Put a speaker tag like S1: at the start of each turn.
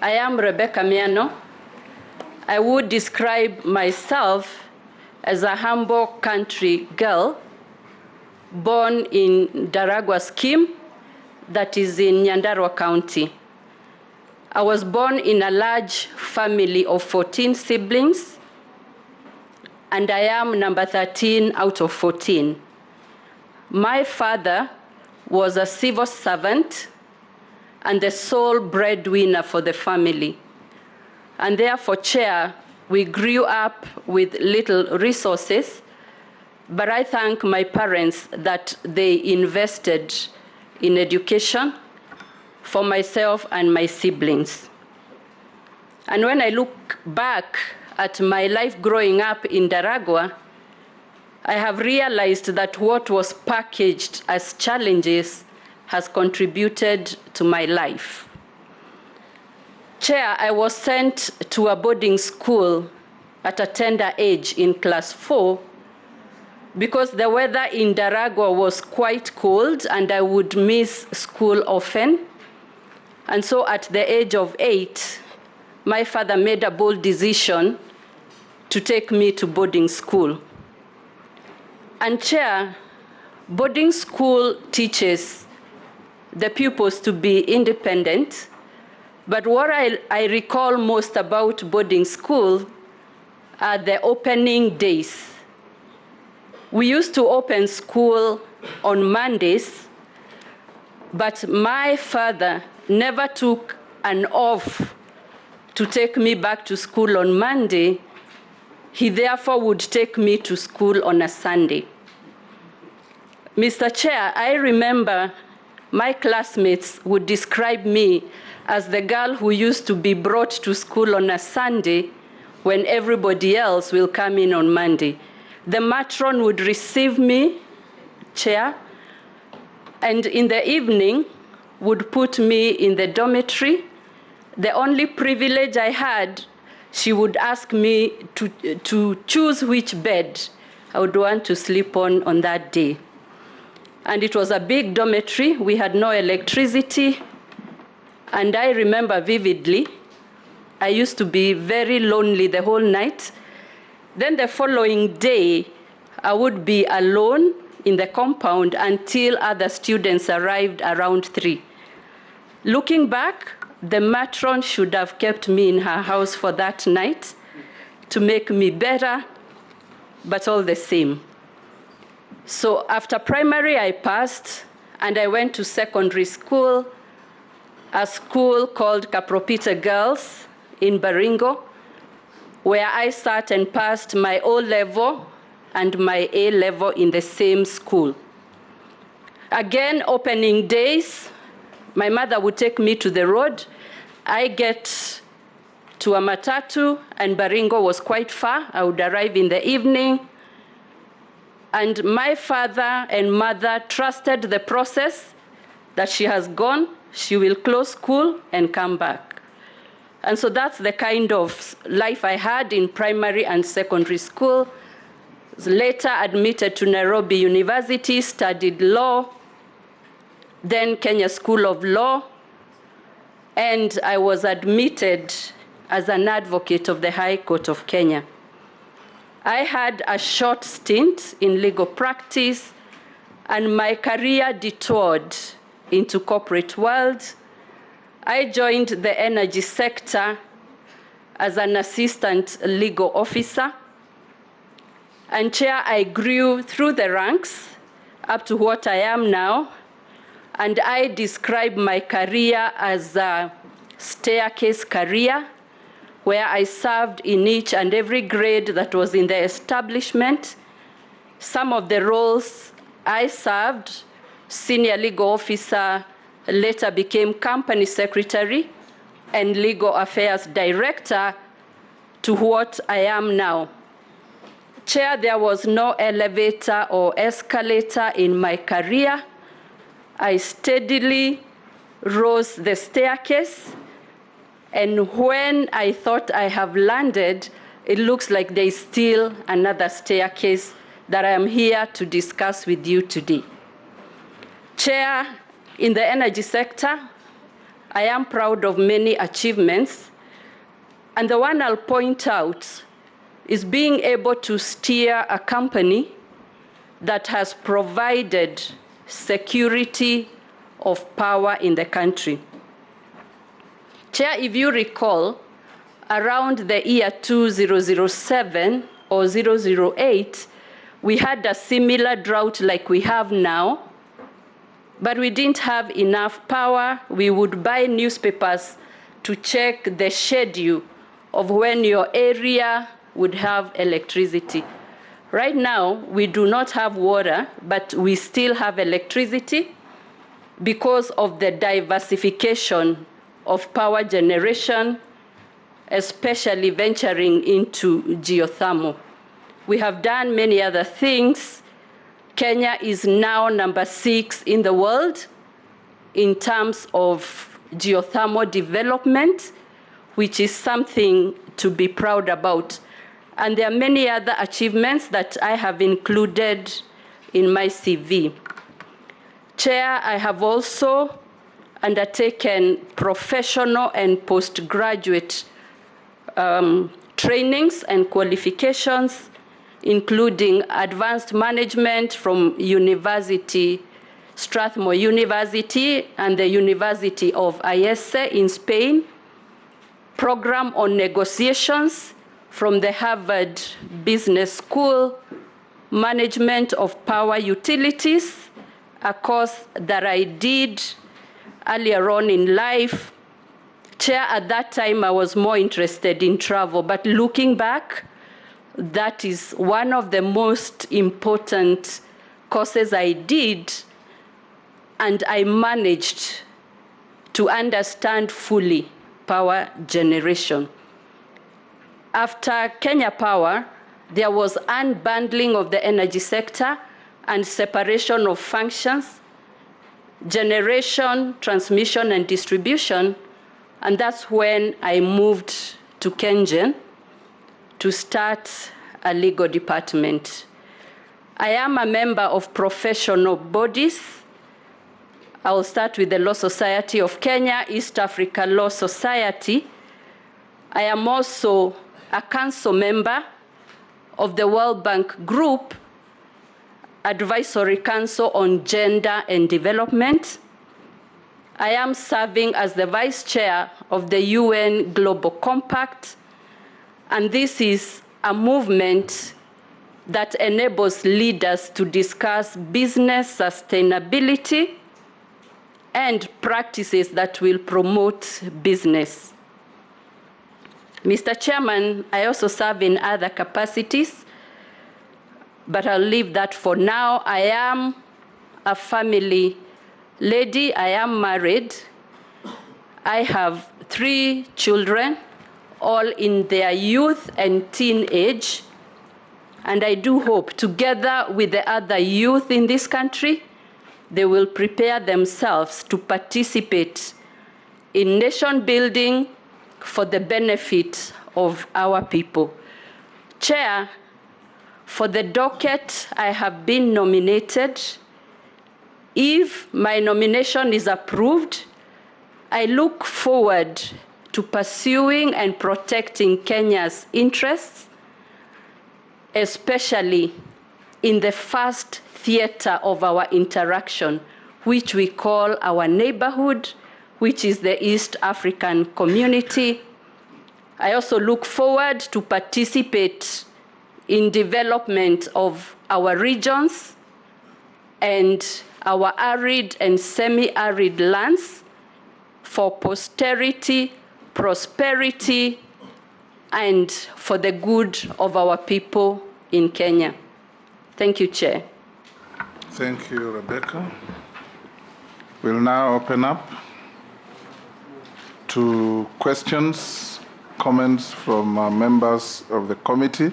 S1: I am Rebeca Miano. I would describe myself as a humble country girl born in Daragwa scheme that is in Nyandarua County. I was born in a large family of 14 siblings, and I am number 13 out of 14. My father was a civil servant and the sole breadwinner for the family. And therefore, Chair, we grew up with little resources, but I thank my parents that they invested in education for myself and my siblings. And when I look back at my life growing up in Daragwa, I have realized that what was packaged as challenges has contributed to my life. Chair, I was sent to a boarding school at a tender age in class 4 because the weather in Daragwa was quite cold and I would miss school often. And so at the age of 8, my father made a bold decision to take me to boarding school. And Chair, boarding school teaches the pupils to be independent, but what I recall most about boarding school are the opening days. We used to open school on Mondays, but my father never took an off to take me back to school on Monday. He therefore would take me to school on a Sunday. Mr. Chair, I remember my classmates would describe me as the girl who used to be brought to school on a Sunday when everybody else will come in on Monday. The matron would receive me, Chair, and in the evening would put me in the dormitory. The only privilege I had, she would ask me to choose which bed I would want to sleep on that day. And it was a big dormitory. We had no electricity. And I remember vividly, I used to be very lonely the whole night. Then the following day, I would be alone in the compound until other students arrived around 3. Looking back, the matron should have kept me in her house for that night to make me better, but all the same. So after primary, I passed, and I went to secondary school, a school called Kapropita Girls in Baringo, where I sat and passed my O-level and my A-level in the same school. Again, opening days, my mother would take me to the road. I get to a matatu, and Baringo was quite far. I would arrive in the evening. And my father and mother trusted the process that she has gone, she will close school and come back. And so that's the kind of life I had in primary and secondary school. Later admitted to Nairobi University, studied law, then Kenya School of Law, and I was admitted as an advocate of the High Court of Kenya. I had a short stint in legal practice, and my career detoured into corporate world. I joined the energy sector as an assistant legal officer. And Chair, I grew through the ranks up to what I am now. And I describe my career as a staircase career, where I served in each and every grade that was in the establishment. Some of the roles I served, senior legal officer, later became company secretary and legal affairs director, to what I am now. Chair, there was no elevator or escalator in my career. I steadily rose the staircase, and when I thought I have landed, it looks like there is still another staircase that I am here to discuss with you today. Chair, in the energy sector, I am proud of many achievements, and the one I'll point out is being able to steer a company that has provided security of power in the country. Chair, if you recall, around the year 2007 or 008, we had a similar drought like we have now, but we didn't have enough power. We would buy newspapers to check the schedule of when your area would have electricity. Right now, we do not have water, but we still have electricity because of the diversification of power generation, especially venturing into geothermal. We have done many other things. Kenya is now number 6 in the world in terms of geothermal development, which is something to be proud about. And there are many other achievements that I have included in my CV. Chair, I have also undertaken professional and postgraduate trainings and qualifications, including advanced management from Strathmore University and the University of Ayese in Spain, program on negotiations from the Harvard Business School, management of power utilities, a course that I did earlier on in life. Chair, at that time I was more interested in travel, but looking back, that is one of the most important courses I did, and I managed to understand fully power generation. After Kenya Power, there was unbundling of the energy sector and separation of functions, generation, transmission, and distribution, and that's when I moved to Kengen to start a legal department. I am a member of professional bodies. I will start with the Law Society of Kenya, East Africa Law Society. I am also a council member of the World Bank Group Advisory Council on Gender and Development. I am serving as the Vice Chair of the UN Global Compact, and this is a movement that enables leaders to discuss business sustainability and practices that will promote business. Mr. Chairman, I also serve in other capacities, but I'll leave that for now. I am a family lady. I am married. I have 3 children, all in their youth and teenage, and I do hope, together with the other youth in this country, they will prepare themselves to participate in nation building for the benefit of our people. Chair, for the docket, I have been nominated. If my nomination is approved, I look forward to pursuing and protecting Kenya's interests, especially in the first theater of our interaction, which we call our neighborhood, which is the East African community. I also look forward to participate in development of our regions and our arid and semi-arid lands for posterity, prosperity, and for the good of our people in Kenya. Thank you, Chair.
S2: Thank you, Rebecca. We'll now open up to questions, comments from members of the committee.